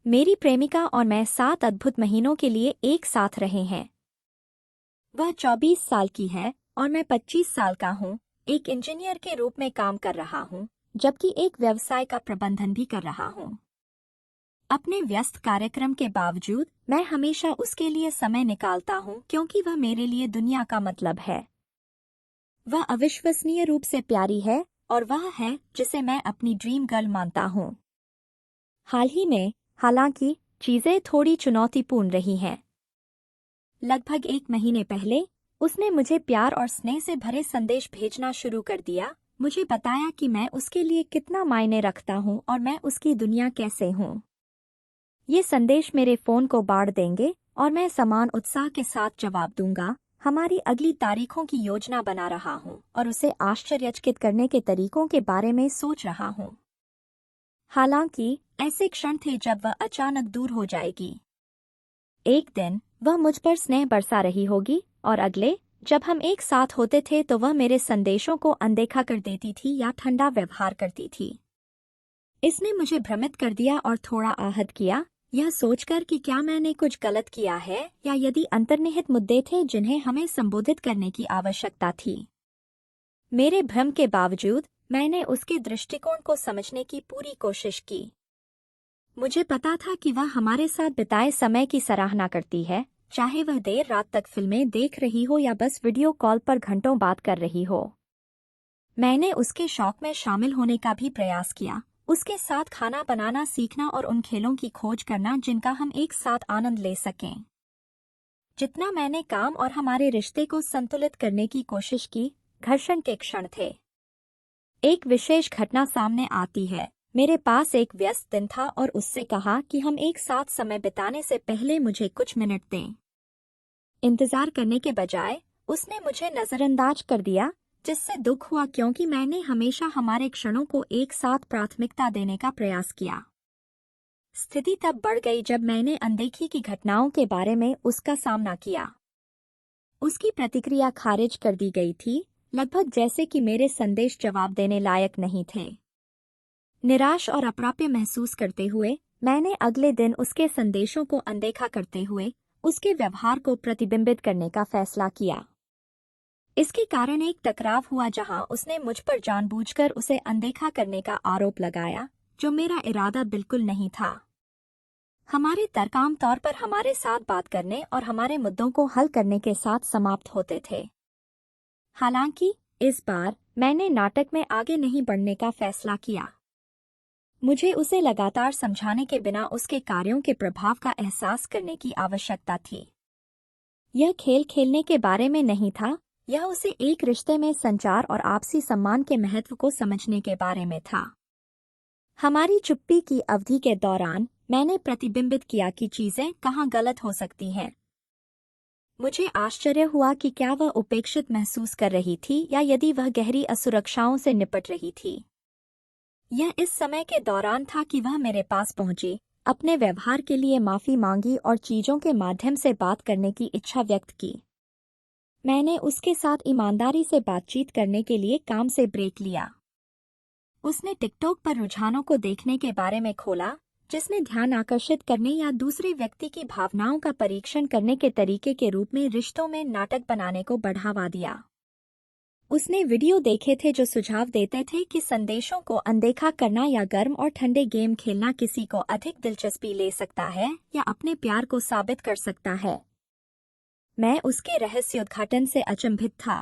मेरी प्रेमिका और मैं 7 अद्भुत महीनों के लिए एक साथ रहे हैं। वह 24 साल की है और मैं 25 साल का हूँ। एक इंजीनियर के रूप में काम कर रहा हूँ, जबकि एक व्यवसाय का प्रबंधन भी कर रहा हूँ। अपने व्यस्त कार्यक्रम के बावजूद मैं हमेशा उसके लिए समय निकालता हूँ क्योंकि वह मेरे लिए दुनिया का मतलब है। वह अविश्वसनीय रूप से प्यारी है और वह है जिसे मैं अपनी ड्रीम गर्ल मानता हूँ। हाल ही में, हालांकि, चीजें थोड़ी चुनौतीपूर्ण रही हैं। लगभग 1 महीने पहले उसने मुझे प्यार और स्नेह से भरे संदेश भेजना शुरू कर दिया। मुझे बताया कि मैं उसके लिए कितना मायने रखता हूँ और मैं उसकी दुनिया कैसे हूँ। ये संदेश मेरे फोन को बाढ़ देंगे और मैं समान उत्साह के साथ जवाब दूंगा। हमारी अगली तारीखों की योजना बना रहा हूँ और उसे आश्चर्यचकित करने के तरीकों के बारे में सोच रहा हूँ। हालांकि, ऐसे क्षण थे जब वह अचानक दूर हो जाएगी। एक दिन वह मुझ पर स्नेह बरसा रही होगी और अगले, जब हम एक साथ होते थे तो वह मेरे संदेशों को अनदेखा कर देती थी या ठंडा व्यवहार करती थी। इसने मुझे भ्रमित कर दिया और थोड़ा आहत किया, यह सोचकर कि क्या मैंने कुछ गलत किया है या यदि अंतर्निहित मुद्दे थे जिन्हें हमें संबोधित करने की आवश्यकता थी। मेरे भ्रम के बावजूद मैंने उसके दृष्टिकोण को समझने की पूरी कोशिश की। मुझे पता था कि वह हमारे साथ बिताए समय की सराहना करती है, चाहे वह देर रात तक फिल्में देख रही हो या बस वीडियो कॉल पर घंटों बात कर रही हो। मैंने उसके शौक में शामिल होने का भी प्रयास किया, उसके साथ खाना बनाना सीखना और उन खेलों की खोज करना जिनका हम एक साथ आनंद ले सकें। जितना मैंने काम और हमारे रिश्ते को संतुलित करने की कोशिश की, घर्षण के क्षण थे। एक विशेष घटना सामने आती है। मेरे पास एक व्यस्त दिन था और उससे कहा कि हम एक साथ समय बिताने से पहले मुझे कुछ मिनट दें। इंतजार करने के बजाय उसने मुझे नजरअंदाज कर दिया, जिससे दुख हुआ क्योंकि मैंने हमेशा हमारे क्षणों को एक साथ प्राथमिकता देने का प्रयास किया। स्थिति तब बढ़ गई जब मैंने अनदेखी की घटनाओं के बारे में उसका सामना किया। उसकी प्रतिक्रिया खारिज कर दी गई थी, लगभग जैसे कि मेरे संदेश जवाब देने लायक नहीं थे। निराश और अप्राप्य महसूस करते हुए मैंने अगले दिन उसके संदेशों को अनदेखा करते हुए उसके व्यवहार को प्रतिबिंबित करने का फैसला किया। इसके कारण एक टकराव हुआ जहां उसने मुझ पर जानबूझकर उसे अनदेखा करने का आरोप लगाया, जो मेरा इरादा बिल्कुल नहीं था। हमारे तर्क आम तौर पर हमारे साथ बात करने और हमारे मुद्दों को हल करने के साथ समाप्त होते थे। हालांकि, इस बार मैंने नाटक में आगे नहीं बढ़ने का फैसला किया। मुझे उसे लगातार समझाने के बिना उसके कार्यों के प्रभाव का एहसास करने की आवश्यकता थी। यह खेल खेलने के बारे में नहीं था, यह उसे एक रिश्ते में संचार और आपसी सम्मान के महत्व को समझने के बारे में था। हमारी चुप्पी की अवधि के दौरान मैंने प्रतिबिंबित किया कि चीजें कहाँ गलत हो सकती हैं। मुझे आश्चर्य हुआ कि क्या वह उपेक्षित महसूस कर रही थी या यदि वह गहरी असुरक्षाओं से निपट रही थी। यह इस समय के दौरान था कि वह मेरे पास पहुंची, अपने व्यवहार के लिए माफी मांगी और चीजों के माध्यम से बात करने की इच्छा व्यक्त की। मैंने उसके साथ ईमानदारी से बातचीत करने के लिए काम से ब्रेक लिया। उसने टिकटॉक पर रुझानों को देखने के बारे में खोला, जिसने ध्यान आकर्षित करने या दूसरे व्यक्ति की भावनाओं का परीक्षण करने के तरीके के रूप में रिश्तों में नाटक बनाने को बढ़ावा दिया। उसने वीडियो देखे थे जो सुझाव देते थे कि संदेशों को अनदेखा करना या गर्म और ठंडे गेम खेलना किसी को अधिक दिलचस्पी ले सकता है या अपने प्यार को साबित कर सकता है। मैं उसके रहस्योद्घाटन से अचंभित था।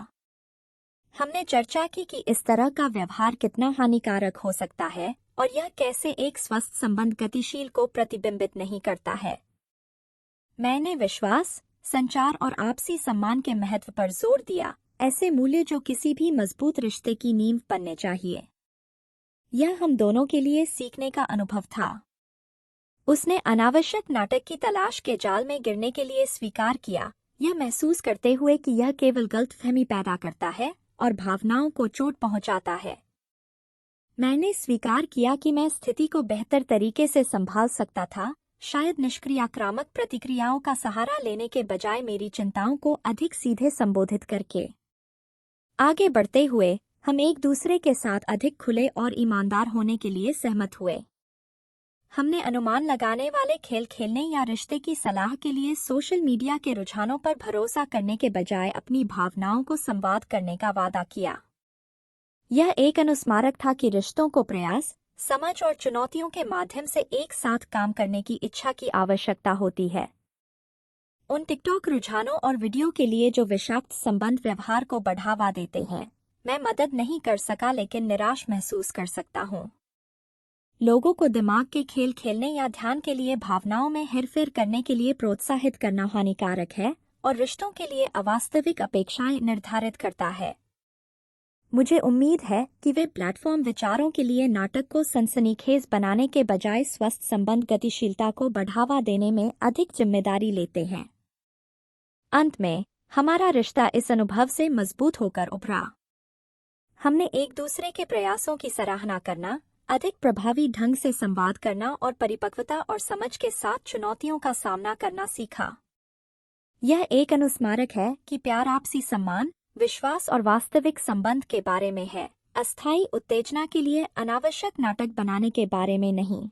हमने चर्चा की कि इस तरह का व्यवहार कितना हानिकारक हो सकता है और यह कैसे एक स्वस्थ संबंध गतिशील को प्रतिबिंबित नहीं करता है। मैंने विश्वास, संचार और आपसी सम्मान के महत्व पर जोर दिया, ऐसे मूल्य जो किसी भी मजबूत रिश्ते की नींव बनने चाहिए। यह हम दोनों के लिए सीखने का अनुभव था। उसने अनावश्यक नाटक की तलाश के जाल में गिरने के लिए स्वीकार किया, यह महसूस करते हुए कि यह केवल गलतफहमी पैदा करता है और भावनाओं को चोट पहुंचाता है। मैंने स्वीकार किया कि मैं स्थिति को बेहतर तरीके से संभाल सकता था, शायद निष्क्रियाक्रामक प्रतिक्रियाओं का सहारा लेने के बजाय मेरी चिंताओं को अधिक सीधे संबोधित करके। आगे बढ़ते हुए हम एक दूसरे के साथ अधिक खुले और ईमानदार होने के लिए सहमत हुए। हमने अनुमान लगाने वाले खेल खेलने या रिश्ते की सलाह के लिए सोशल मीडिया के रुझानों पर भरोसा करने के बजाय अपनी भावनाओं को संवाद करने का वादा किया। यह एक अनुस्मारक था कि रिश्तों को प्रयास, समझ और चुनौतियों के माध्यम से एक साथ काम करने की इच्छा की आवश्यकता होती है। उन टिकटॉक रुझानों और वीडियो के लिए जो विषाक्त संबंध व्यवहार को बढ़ावा देते हैं, मैं मदद नहीं कर सका लेकिन निराश महसूस कर सकता हूँ। लोगों को दिमाग के खेल खेलने या ध्यान के लिए भावनाओं में हेरफेर करने के लिए प्रोत्साहित करना हानिकारक है और रिश्तों के लिए अवास्तविक अपेक्षाएं निर्धारित करता है। मुझे उम्मीद है कि वे प्लेटफॉर्म विचारों के लिए नाटक को सनसनीखेज बनाने के बजाय स्वस्थ संबंध गतिशीलता को बढ़ावा देने में अधिक जिम्मेदारी लेते हैं। अंत में, हमारा रिश्ता इस अनुभव से मजबूत होकर उभरा। हमने एक दूसरे के प्रयासों की सराहना करना, अधिक प्रभावी ढंग से संवाद करना और परिपक्वता और समझ के साथ चुनौतियों का सामना करना सीखा। यह एक अनुस्मारक है कि प्यार आपसी सम्मान, विश्वास और वास्तविक संबंध के बारे में है, अस्थायी उत्तेजना के लिए अनावश्यक नाटक बनाने के बारे में नहीं।